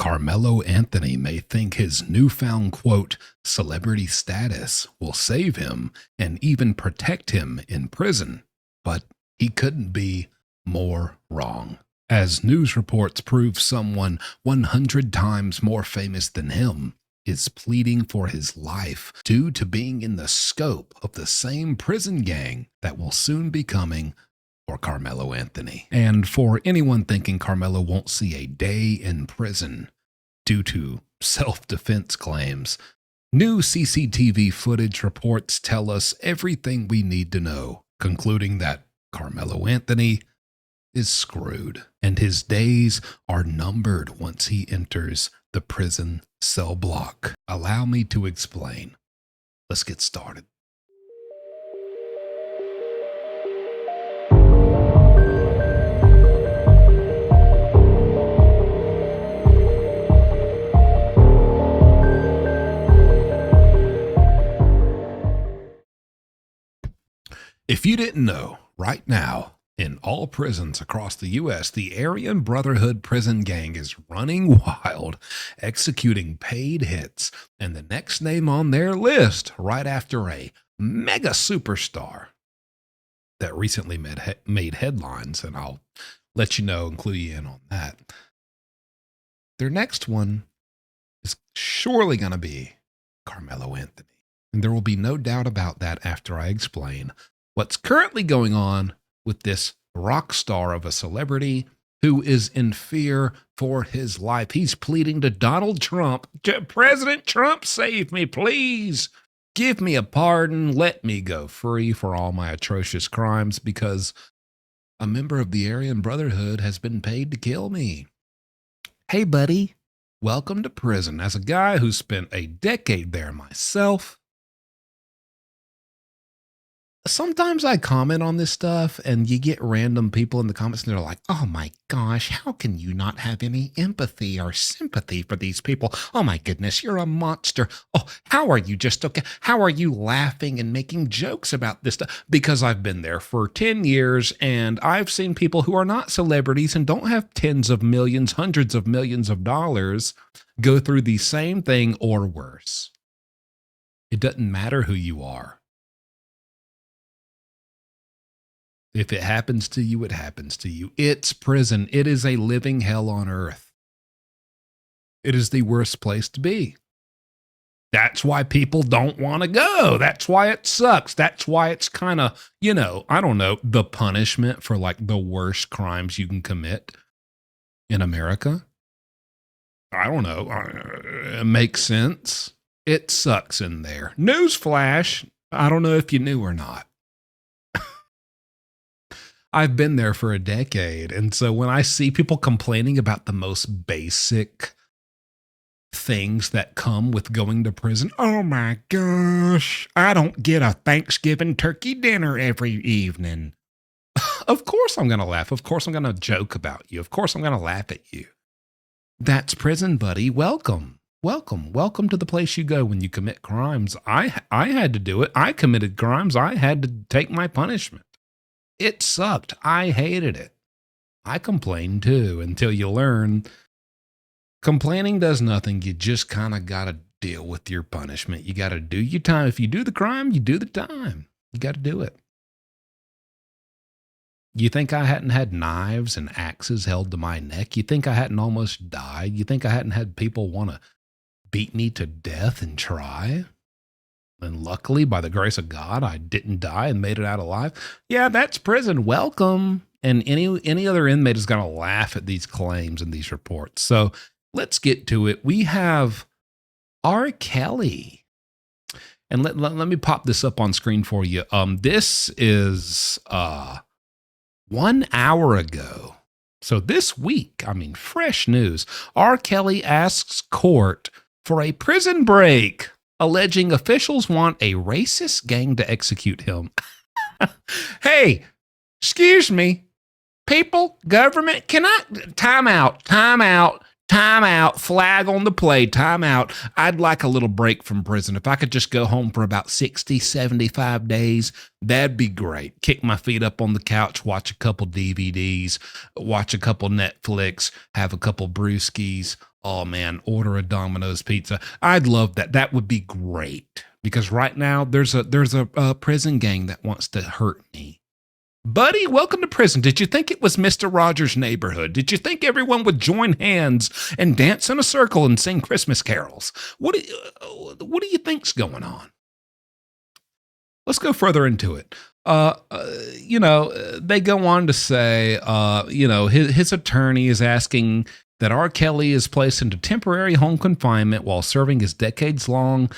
Carmelo Anthony may think his newfound, quote, celebrity status will save him and even protect him in prison, but he couldn't be more wrong. As news reports prove, someone 100 times more famous than him is pleading for his life due to being in the scope of the same prison gang that will soon be coming for Carmelo Anthony. And for anyone thinking Carmelo won't see a day in prison due to self-defense claims, new CCTV footage reports tell us everything we need to know, concluding that Carmelo Anthony is screwed and his days are numbered once he enters the prison cell block. Allow me to explain. Let's get started. If you didn't know, right now, in all prisons across the U.S., the Aryan Brotherhood prison gang is running wild, executing paid hits, and the next name on their list, right after a mega superstar that recently made headlines, and I'll let you know and clue you in on that. Their next one is surely going to be Carmelo Anthony, and there will be no doubt about that after I explain what's currently going on with this rock star of a celebrity who is in fear for his life. He's pleading to Donald Trump, President Trump, save me, please. Give me a pardon. Let me go free for all my atrocious crimes because a member of the Aryan Brotherhood has been paid to kill me. Hey, buddy, welcome to prison. As a guy who spent a decade there myself, sometimes I comment on this stuff and you get random people in the comments and they're like, oh my gosh, how can you not have any empathy or sympathy for these people? Oh my goodness, you're a monster. Oh, how are you just okay? How are you laughing and making jokes about this stuff? Because I've been there for 10 years and I've seen people who are not celebrities and don't have tens of millions, hundreds of millions of dollars go through the same thing or worse. It doesn't matter who you are. If it happens to you, it happens to you. It's prison. It is a living hell on earth. It is the worst place to be. That's why people don't want to go. That's why it sucks. That's why it's kind of, I don't know, the punishment for like the worst crimes you can commit in America. I don't know. It makes sense. It sucks in there. Newsflash. I don't know if you knew or not. I've been there for a decade. And so when I see people complaining about the most basic things that come with going to prison, oh my gosh, I don't get a Thanksgiving turkey dinner every evening. Of course I'm going to laugh. Of course I'm going to joke about you. Of course I'm going to laugh at you. That's prison, buddy. Welcome. Welcome. Welcome to the place you go when you commit crimes. I had to do it. I committed crimes. I had to take my punishment. It sucked. I hated it. I complained too until you learn complaining does nothing. You just kind of got to deal with your punishment. You got to do your time. If you do the crime, you do the time. You got to do it. You think I hadn't had knives and axes held to my neck? You think I hadn't almost died? You think I hadn't had people want to beat me to death and try? And luckily, by the grace of God, I didn't die and made it out alive. Yeah, that's prison. Welcome. And any other inmate is going to laugh at these claims and these reports. So let's get to it. We have R. Kelly. And let me pop this up on screen for you. This is 1 hour ago. So this week, fresh news. R. Kelly asks court for a prison break, alleging officials want a racist gang to execute him. Hey, excuse me, people, government, time out. Time out, flag on the play, time out. I'd like a little break from prison. If I could just go home for about 60, 75 days, that'd be great. Kick my feet up on the couch, watch a couple DVDs, watch a couple Netflix, have a couple brewskis. Oh man, order a Domino's pizza. I'd love that. That would be great. Because right now there's a prison gang that wants to hurt me. Buddy, welcome to prison. Did you think it was Mr. Rogers' Neighborhood? Did you think everyone would join hands and dance in a circle and sing Christmas carols? What do you think's going on? Let's go further into it. They go on to say, his attorney is asking that R. Kelly is placed into temporary home confinement while serving his decades-long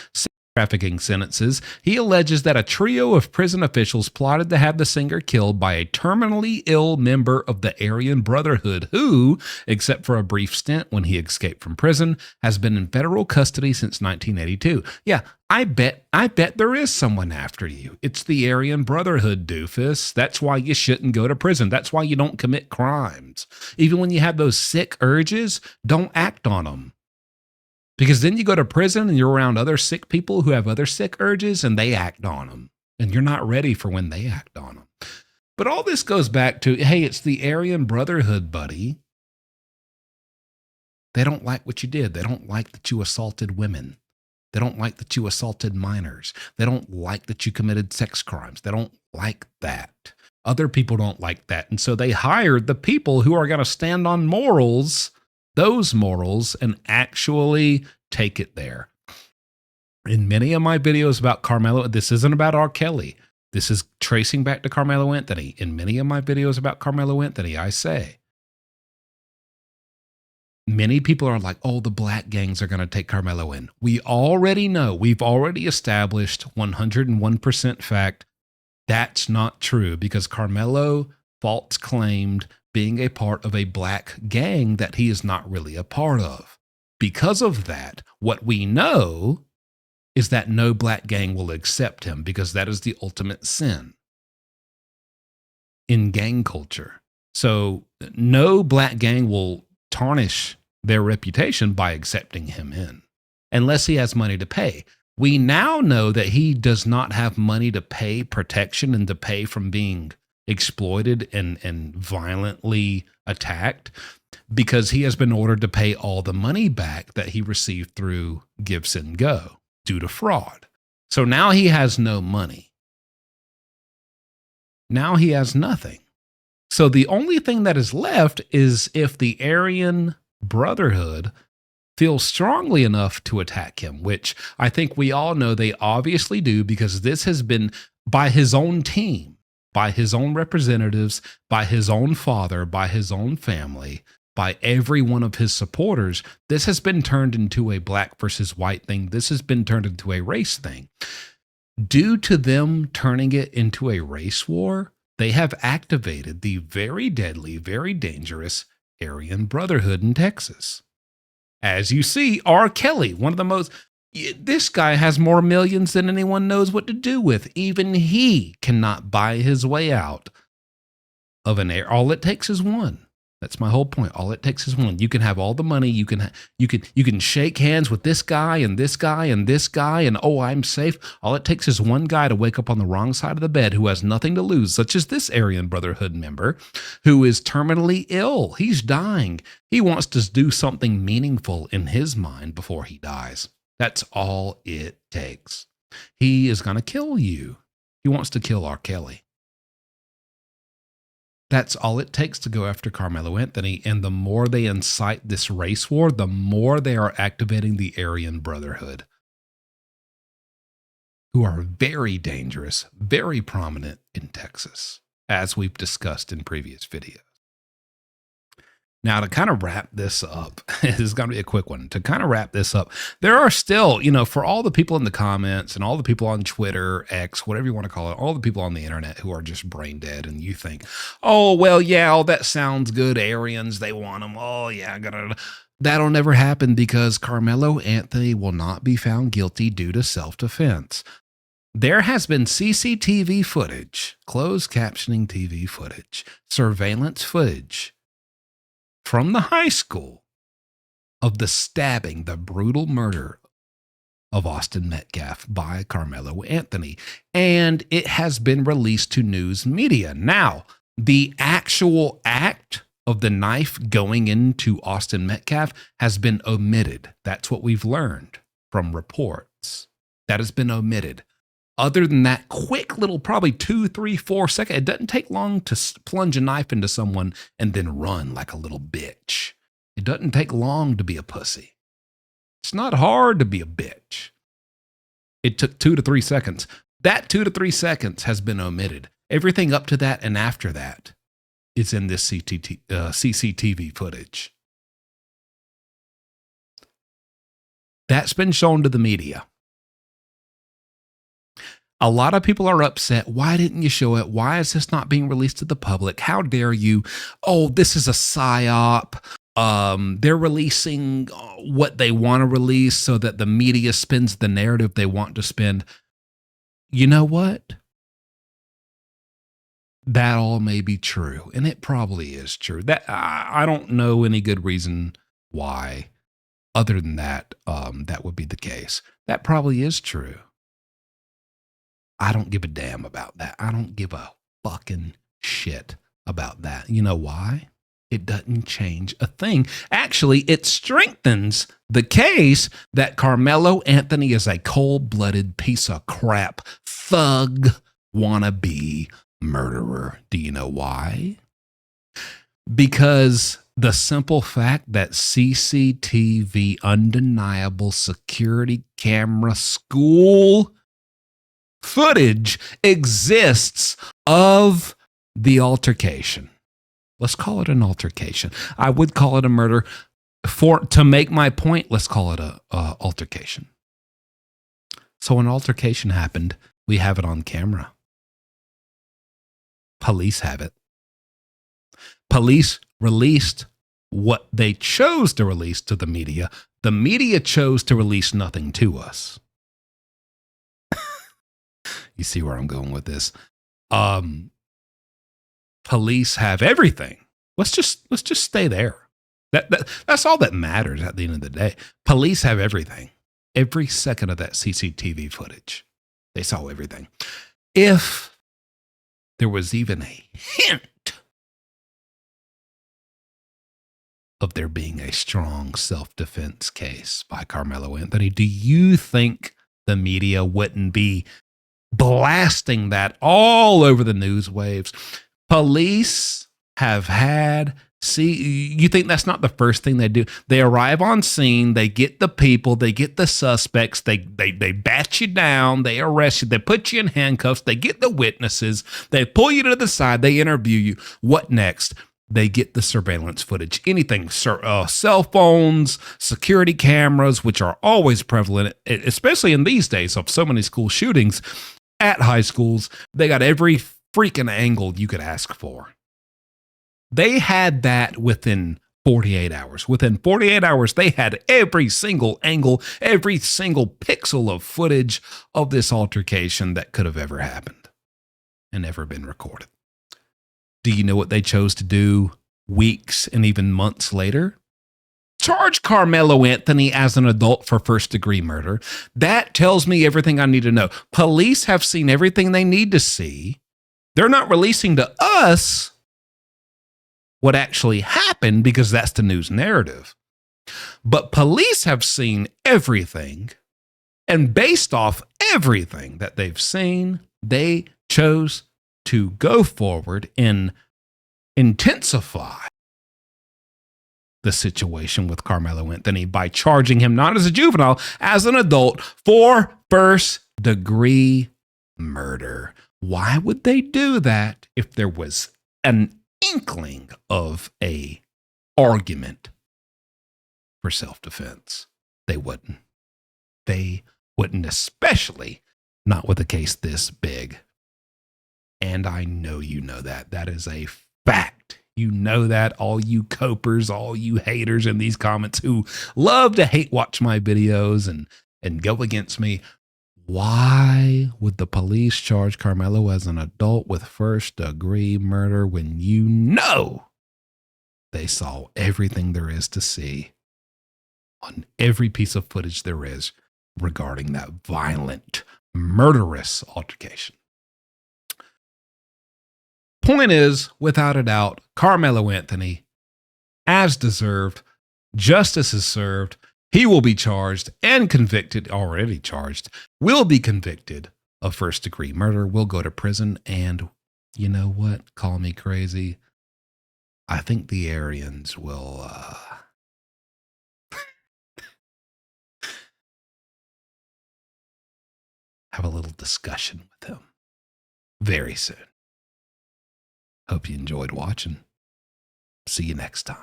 trafficking sentences. He alleges that a trio of prison officials plotted to have the singer killed by a terminally ill member of the Aryan Brotherhood who, except for a brief stint when he escaped from prison, has been in federal custody since 1982. Yeah, I bet there is someone after you. It's the Aryan Brotherhood, doofus. That's why you shouldn't go to prison. That's why you don't commit crimes. Even when you have those sick urges, don't act on them. Because then you go to prison and you're around other sick people who have other sick urges and they act on them. And you're not ready for when they act on them. But all this goes back to, hey, it's the Aryan Brotherhood, buddy. They don't like what you did. They don't like that you assaulted women. They don't like that you assaulted minors. They don't like that you committed sex crimes. They don't like that. Other people don't like that. And so they hired the people who are going to stand on morals, those morals, and actually take it there. In many of my videos about Carmelo, this isn't about R. Kelly. This is tracing back to Carmelo Anthony. In many of my videos about Carmelo Anthony, I say, many people are like, oh, the black gangs are going to take Carmelo in. We already know, we've already established 101% fact that's not true because Carmelo false claimed being a part of a black gang that he is not really a part of. Because of that, what we know is that no black gang will accept him because that is the ultimate sin in gang culture. So no black gang will tarnish their reputation by accepting him in unless he has money to pay. We now know that he does not have money to pay protection and to pay from being exploited and violently attacked because he has been ordered to pay all the money back that he received through Gibson Go due to fraud. So now he has no money. Now he has nothing. So the only thing that is left is if the Aryan Brotherhood feels strongly enough to attack him, which I think we all know they obviously do because this has been by his own team, by his own representatives, by his own father, by his own family, by every one of his supporters. This has been turned into a black versus white thing. This has been turned into a race thing. Due to them turning it into a race war, they have activated the very deadly, very dangerous Aryan Brotherhood in Texas. As you see, R. Kelly, one of the most... This guy has more millions than anyone knows what to do with. Even he cannot buy his way out of an air. All it takes is one. That's my whole point. All it takes is one. You can have all the money. You can shake hands with this guy and this guy and this guy and oh, I'm safe. All it takes is one guy to wake up on the wrong side of the bed who has nothing to lose, such as this Aryan Brotherhood member who is terminally ill. He's dying. He wants to do something meaningful in his mind before he dies. That's all it takes. He is going to kill you. He wants to kill R. Kelly. That's all it takes to go after Carmelo Anthony. And the more they incite this race war, the more they are activating the Aryan Brotherhood, who are very dangerous, very prominent in Texas, as we've discussed in previous videos. Now, to kind of wrap this up, this is going to be a quick one. To kind of wrap this up, there are still, for all the people in the comments and all the people on Twitter, X, whatever you want to call it, all the people on the internet who are just brain dead and you think, oh, well, yeah, oh, that sounds good. Aryans, they want them. Oh, yeah. That'll never happen because Carmelo Anthony will not be found guilty due to self-defense. There has been CCTV footage, closed captioning TV footage, surveillance footage from the high school of the stabbing, the brutal murder of Austin Metcalf by Carmelo Anthony. And it has been released to news media. Now, the actual act of the knife going into Austin Metcalf has been omitted. That's what we've learned from reports. That has been omitted. Other than that quick little, probably 2, 3, 4 seconds, it doesn't take long to plunge a knife into someone and then run like a little bitch. It doesn't take long to be a pussy. It's not hard to be a bitch. It took 2 to 3 seconds. That 2 to 3 seconds has been omitted. Everything up to that and after that is in this CCTV footage. That's been shown to the media. A lot of people are upset. Why didn't you show it? Why is this not being released to the public? How dare you? Oh, this is a psyop. They're releasing what they want to release so that the media spins the narrative they want to spin. You know what? That all may be true, and it probably is true. That I don't know any good reason why, other than that, that would be the case. That probably is true. I don't give a damn about that. I don't give a fucking shit about that. You know why? It doesn't change a thing. Actually, it strengthens the case that Carmelo Anthony is a cold-blooded piece of crap, thug, wannabe murderer. Do you know why? Because the simple fact that CCTV, undeniable security camera, school footage exists of the altercation. Let's call it an altercation. I would call it a murder. To make my point, let's call it a altercation. So an altercation happened. We have it on camera. Police have it. Police released what they chose to release to the media. The media chose to release nothing to us. You see where I'm going with this. Police have everything. Let's just stay there. That's all that matters at the end of the day. Police have everything. Every second of that CCTV footage. They saw everything. If there was even a hint of there being a strong self-defense case by Carmelo Anthony, do you think the media wouldn't be blasting that all over the news waves? Police have had, you think that's not the first thing they do? They arrive on scene, they get the people, they get the suspects, they bat you down, they arrest you, they put you in handcuffs, they get the witnesses, they pull you to the side, they interview you. What next? They get the surveillance footage, anything, cell phones, security cameras, which are always prevalent, especially in these days of so many school shootings at high schools. They got every freaking angle you could ask for. They had that within 48 hours. Within 48 hours, they had every single angle, every single pixel of footage of this altercation that could have ever happened and ever been recorded. Do you know what they chose to do weeks and even months later? Charge Carmelo Anthony as an adult for first-degree murder. That tells me everything I need to know. Police have seen everything they need to see. They're not releasing to us what actually happened because that's the news narrative. But police have seen everything, and based off everything that they've seen, they chose to go forward and intensify the situation with Carmelo Anthony by charging him not as a juvenile, as an adult for first-degree murder. Why would they do that if there was an inkling of a argument for self-defense? They wouldn't. They wouldn't, especially not with a case this big. And I know you know that. That is a fact. You know that, all you copers, all you haters in these comments who love to hate watch my videos and go against me. Why would the police charge Carmelo as an adult with first-degree murder when you know they saw everything there is to see on every piece of footage there is regarding that violent, murderous altercation. Point is, without a doubt, Carmelo Anthony, as deserved, justice is served. He will be charged and convicted, already charged, will be convicted of first-degree murder, will go to prison, and you know what? Call me crazy. I think the Aryans will have a little discussion with him very soon. Hope you enjoyed watching. See you next time.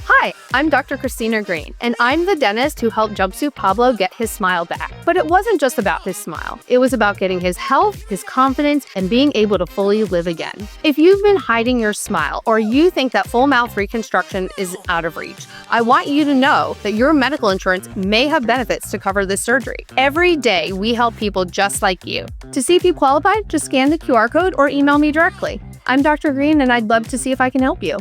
Hi, I'm Dr. Christina Green, and I'm the dentist who helped Jumpsuit Pablo get his smile back. But it wasn't just about his smile. It was about getting his health, his confidence, and being able to fully live again. If you've been hiding your smile, or you think that full mouth reconstruction is out of reach, I want you to know that your medical insurance may have benefits to cover this surgery. Every day, we help people just like you. To see if you qualify, just scan the QR code or email me directly. I'm Dr. Green, and I'd love to see if I can help you.